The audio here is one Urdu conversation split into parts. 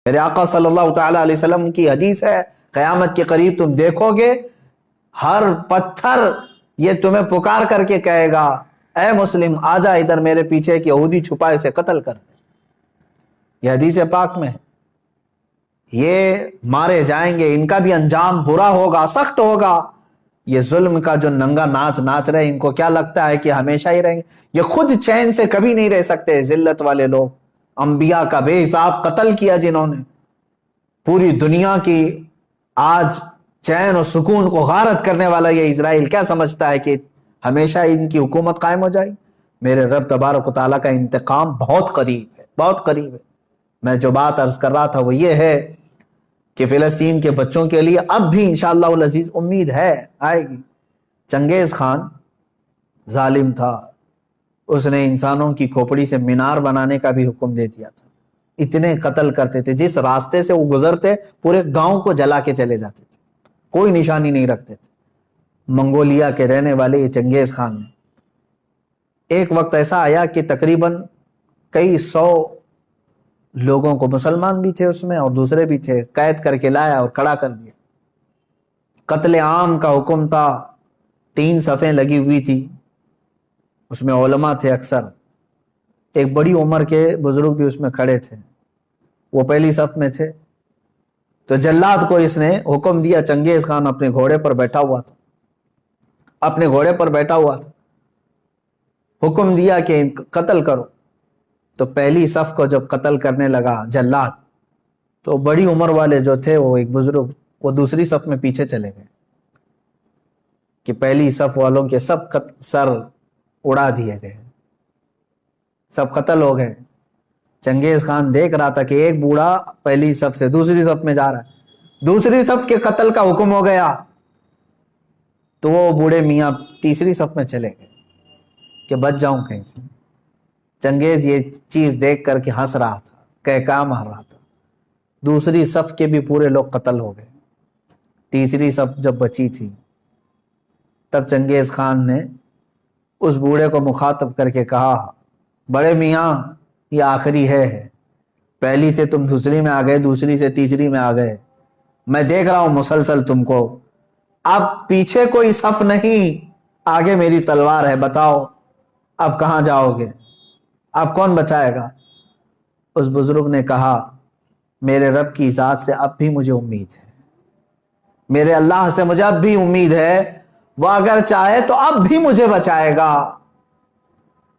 میرے آقا صلی اللہ تعالیٰ علیہ وسلم کی حدیث ہے، قیامت کے قریب تم دیکھو گے ہر پتھر یہ تمہیں پکار کر کے کہے گا اے مسلم آ جا ادھر میرے پیچھے، ایک یہودی چھپا اسے قتل کر دے۔ یہ حدیث پاک میں ہے، یہ مارے جائیں گے، ان کا بھی انجام برا ہوگا، سخت ہوگا۔ یہ ظلم کا جو ننگا ناچ ناچ رہے، ان کو کیا لگتا ہے کہ ہمیشہ ہی رہیں گے؟ یہ خود چین سے کبھی نہیں رہ سکتے۔ ذلت والے لوگ، انبیاء کا بے حساب قتل کیا جنہوں نے، پوری دنیا کی آج چین و سکون کو غارت کرنے والا یہ اسرائیل کیا سمجھتا ہے کہ ہمیشہ ان کی حکومت قائم ہو جائے؟ میرے رب تبارک و تعالیٰ کا انتقام بہت قریب ہے، بہت قریب ہے۔ میں جو بات عرض کر رہا تھا وہ یہ ہے کہ فلسطین کے بچوں کے لیے اب بھی انشاءاللہ العزیز امید ہے، آئے گی۔ چنگیز خان ظالم تھا، اس نے انسانوں کی کھوپڑی سے مینار بنانے کا بھی حکم دے دیا تھا۔ اتنے قتل کرتے تھے، جس راستے سے وہ گزرتے پورے گاؤں کو جلا کے چلے جاتے تھے، کوئی نشانی نہیں رکھتے تھے۔ منگولیا کے رہنے والے یہ چنگیز خان نے ایک وقت ایسا آیا کہ تقریباً کئی 100 لوگوں کو، مسلمان بھی تھے اس میں اور دوسرے بھی تھے، قید کر کے لایا اور کھڑا کر دیا۔ قتل عام کا حکم تھا، 3 صفیں لگی ہوئی تھی، اس میں علماء تھے اکثر، ایک بڑی عمر کے بزرگ بھی اس میں کھڑے تھے، وہ پہلی صف میں تھے۔ تو جلاد کو اس نے حکم دیا، چنگیز خان اپنے گھوڑے پر بیٹھا ہوا تھا، اپنے گھوڑے پر بیٹھا ہوا تھا، حکم دیا کہ قتل کرو۔ تو پہلی صف کو جب قتل کرنے لگا جلاد، تو بڑی عمر والے جو تھے، وہ ایک بزرگ، وہ دوسری صف میں پیچھے چلے گئے کہ پہلی صف والوں کے سب سر اڑا دیے گئے، سب قتل ہو گئے۔ چنگیز خان دیکھ رہا تھا کہ ایک بوڑھا پہلی صف سے دوسری صف میں جا رہا ہے، دوسری صف کے قتل کا حکم ہو گیا، تو وہ بوڑھے میاں تیسری صف میں چلے گئے کہ بچ جاؤں کہیں سے۔ چنگیز یہ چیز دیکھ کر کے ہنس رہا تھا، کہکا مار رہا تھا۔ دوسری صف کے بھی پورے لوگ قتل ہو گئے، تیسری صف جب بچی تھی، تب چنگیز خان نے اس بوڑھے کو مخاطب کر کے کہا بڑے میاں یہ آخری ہے، پہلی سے تم دوسری میں آ گئے، دوسری سے تیسری میں آ گئے، میں دیکھ رہا ہوں مسلسل تم کو، اب پیچھے کوئی صف نہیں، آگے میری تلوار ہے، بتاؤ اب کہاں جاؤ گے، اب کون بچائے گا؟ اس بزرگ نے کہا میرے رب کی ذات سے اب بھی مجھے امید ہے، میرے اللہ سے مجھے اب بھی امید ہے، وہ اگر چاہے تو اب بھی مجھے بچائے گا۔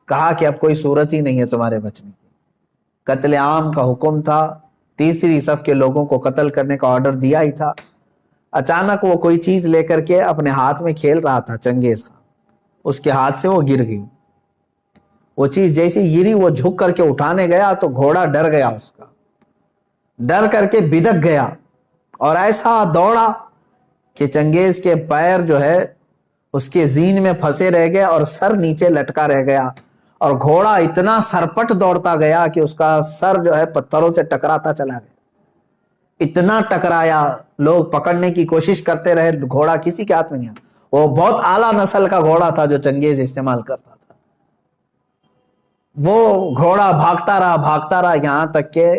کہا کہ اب کوئی صورت ہی نہیں ہے تمہارے بچنے کی۔ قتل عام کا حکم تھا، تیسری صف کے لوگوں کو قتل کرنے کا آرڈر دیا ہی تھا۔ اچانک وہ کوئی چیز لے کر کے اپنے ہاتھ میں کھیل رہا تھا چنگیز خان، اس کے ہاتھ سے وہ گر گئی۔ وہ چیز جیسی گری، وہ جھک کر کے اٹھانے گیا تو گھوڑا ڈر گیا، اس کا ڈر کر کے بدک گیا اور ایسا دوڑا کہ چنگیز کے پیر جو ہے اس کے زین میں پھنسے رہ گئے اور سر نیچے لٹکا رہ گیا، اور گھوڑا اتنا سرپٹ دوڑتا گیا کہ اس کا سر جو ہے پتھروں سے ٹکراتا چلا گیا، اتنا ٹکرایا، لوگ پکڑنے کی کوشش کرتے رہے، گھوڑا کسی کے ہاتھ میں نہیں آیا۔ وہ بہت اعلیٰ نسل کا گھوڑا تھا جو چنگیز استعمال کرتا تھا۔ وہ گھوڑا بھاگتا رہا یہاں تک کہ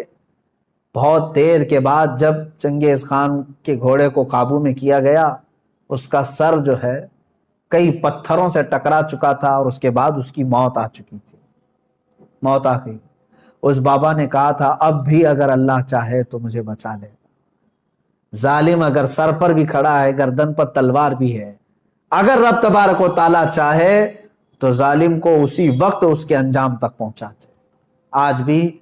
بہت دیر کے بعد جب چنگیز خان کے گھوڑے کو قابو میں کیا گیا، اس کا سر جو ہے کئی پتھروں سے ٹکرا چکا تھا اور اس کے بعد اس کی موت آ چکی تھی، موت آ گئی۔ اس بابا نے کہا تھا اب بھی اگر اللہ چاہے تو مجھے بچا لے گا، ظالم اگر سر پر بھی کھڑا ہے، گردن پر تلوار بھی ہے، اگر رب تبارک و تعالیٰ چاہے تو ظالم کو اسی وقت اس کے انجام تک پہنچاتے۔ آج بھی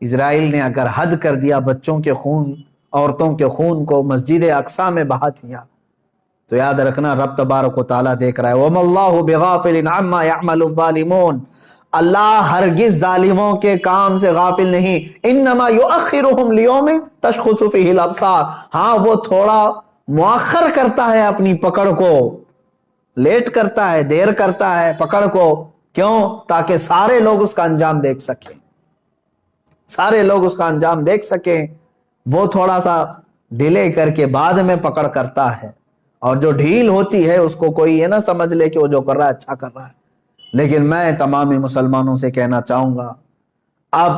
اسرائیل نے اگر حد کر دیا، بچوں کے خون، عورتوں کے خون کو مسجد اقصی میں بہا دیا، تو یاد رکھنا رب تبارک و تعالیٰ دیکھ رہا ہے۔ وَمَا اللَّهُ بِغَافِلٍ عَمَّا يَعْمَلُ الظَّالِمُونَ، اللہ ہرگز ظالموں کے کام سے غافل نہیں۔ انما یؤخرہم لیوم تشخص فیہ الابصار، ہاں وہ تھوڑا مؤخر کرتا ہے اپنی پکڑ کو، لیٹ کرتا ہے، دیر کرتا ہے پکڑ کو، کیوں؟ تاکہ سارے لوگ اس کا انجام دیکھ سکیں، سارے لوگ اس کا انجام دیکھ سکیں۔ وہ تھوڑا سا ڈیلے کر کے بعد میں پکڑ کرتا ہے، اور جو ڈھیل ہوتی ہے اس کو کوئی یہ نہ سمجھ لے کہ وہ جو کر رہا ہے اچھا کر رہا ہے۔ لیکن میں تمام مسلمانوں سے کہنا چاہوں گا، اب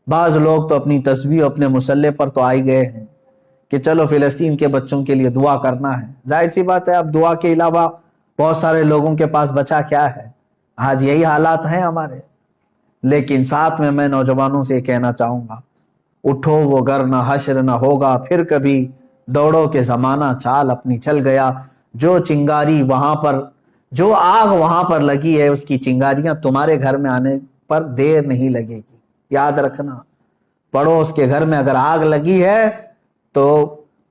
بعض لوگ تو اپنی تسبیح اپنے مسلح پر تو آئی گئے ہیں کہ چلو فلسطین کے بچوں کے لیے دعا کرنا ہے۔ ظاہر سی بات ہے، اب دعا کے علاوہ بہت سارے لوگوں کے پاس بچا کیا ہے؟ آج یہی حالات ہیں ہمارے۔ لیکن ساتھ میں نوجوانوں سے کہنا چاہوں گا، اٹھو وہ گر نہ حشر نہ ہوگا پھر کبھی، دوڑو کے زمانہ چال اپنی چل گیا۔ جو چنگاری وہاں پر، جو آگ وہاں پر لگی ہے، اس کی چنگاریاں تمہارے گھر میں آنے پر دیر نہیں لگے گی، یاد رکھنا۔ پڑوس کے گھر میں اگر آگ لگی ہے تو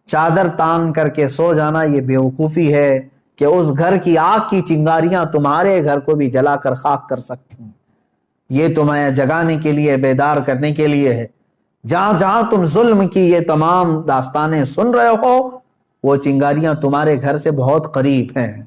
چادر تان کر کے سو جانا یہ بیوقوفی ہے کہ اس گھر کی آگ کی چنگاریاں تمہارے گھر کو بھی جلا کر خاک کر سکتی ہیں۔ یہ تمہیں جگانے کے لیے، بیدار کرنے کے لیے ہے۔ جہاں جہاں تم ظلم کی یہ تمام داستانیں سن رہے ہو، وہ چنگاریاں تمہارے گھر سے بہت قریب ہیں۔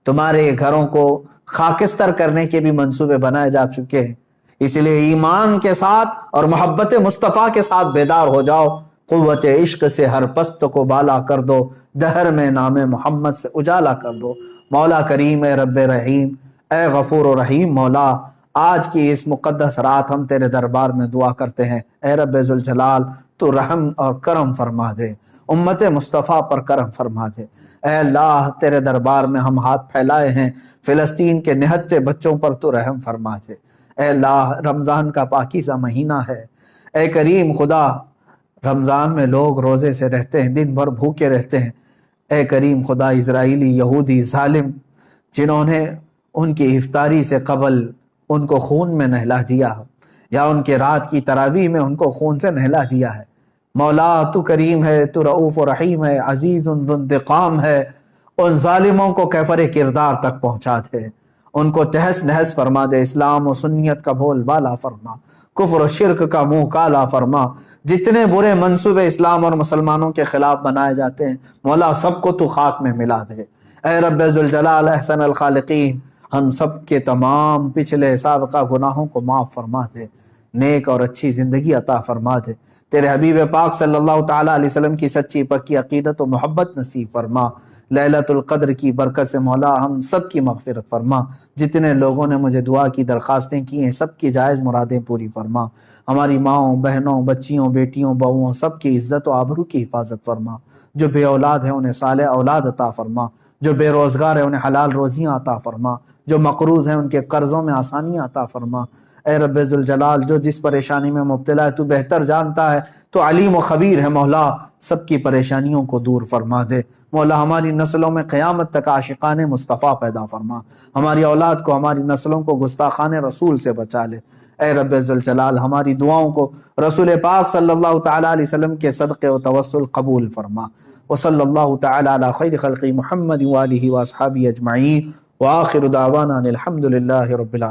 تمہارے گھروں کو خاکستر کرنے کے بھی منصوبے بنائے جا چکے ہیں۔ اس لیے ایمان کے ساتھ اور محبت مصطفیٰ کے ساتھ بیدار ہو جاؤ۔ قوت عشق سے ہر پست کو بالا کر دو، دہر میں نام محمد سے اجالا کر دو۔ مولا کریم اے رب رحیم، اے غفور و رحیم مولا، آج کی اس مقدس رات ہم تیرے دربار میں دعا کرتے ہیں، اے رب ذوالجلال تو رحم اور کرم فرما دے، امت مصطفیٰ پر کرم فرما دے۔ اے اللہ تیرے دربار میں ہم ہاتھ پھیلائے ہیں، فلسطین کے نہتے بچوں پر تو رحم فرما دے۔ اے اللہ رمضان کا پاکیزہ مہینہ ہے، اے کریم خدا، رمضان میں لوگ روزے سے رہتے ہیں، دن بھر بھوکے رہتے ہیں۔ اے کریم خدا، اسرائیلی یہودی ظالم جنہوں نے ان کی افطاری سے قبل ان کو خون میں نہلا دیا، یا ان کے رات کی تراویح میں ان کو خون سے نہلا دیا ہے، مولا تو کریم ہے، تو رؤوف و رحیم ہے، عزیز ذو انتقام ہے، ان ظالموں کو کیفر کردار تک پہنچا دے، ان کو تہس نہس فرما دے، اسلام و سنیت کا بول بالا فرما، کفر و شرک کا منہ کالا فرما۔ جتنے برے منصوبے اسلام اور مسلمانوں کے خلاف بنائے جاتے ہیں مولا، سب کو تو خاک میں ملا دے۔ اے رب ذوالجلال احسن الخالقین، ہم سب کے تمام پچھلے سابقہ گناہوں کو معاف فرما دے، نیک اور اچھی زندگی عطا فرما دے، تیرے حبیب پاک صلی اللہ تعالیٰ علیہ وسلم کی سچی پکی عقیدت و محبت نصیب فرما۔ لیلۃ القدر کی برکت سے مولا ہم سب کی مغفرت فرما۔ جتنے لوگوں نے مجھے دعا کی درخواستیں کی ہیں، سب کی جائز مرادیں پوری فرما۔ ہماری ماؤں، بہنوں، بچیوں، بیٹیوں، بہوؤں سب کی عزت و آبرو کی حفاظت فرما۔ جو بے اولاد ہیں انہیں صالح اولاد عطا فرما، جو بے روزگار ہیں انہیں حلال روزیاں عطا فرما، جو مقروض ہیں ان کے قرضوں میں آسانیاں عطا فرما۔ اے رب ذوالجلال، جو جس پریشانی میں مبتلا ہے تو بہتر جانتا ہے، تو علیم و خبیر ہے مولا، سب کی پریشانیوں کو دور فرما دے۔ مولا ہماری نسلوں میں قیامت تک عاشقان مصطفیٰ پیدا فرما، ہماری اولاد کو، ہماری نسلوں کو گستاخان رسول سے بچا لے۔ اے رب ذوالجلال ہماری دعاؤں کو رسول پاک صلی اللہ تعالیٰ علیہ وسلم کے صدقے و توسل قبول فرما۔ وصلی اللہ تعالیٰ علی خیر خلق محمد وآلہ واصحابہ اجمعین، وآخر دعوانا الحمد للہ رب العالمین۔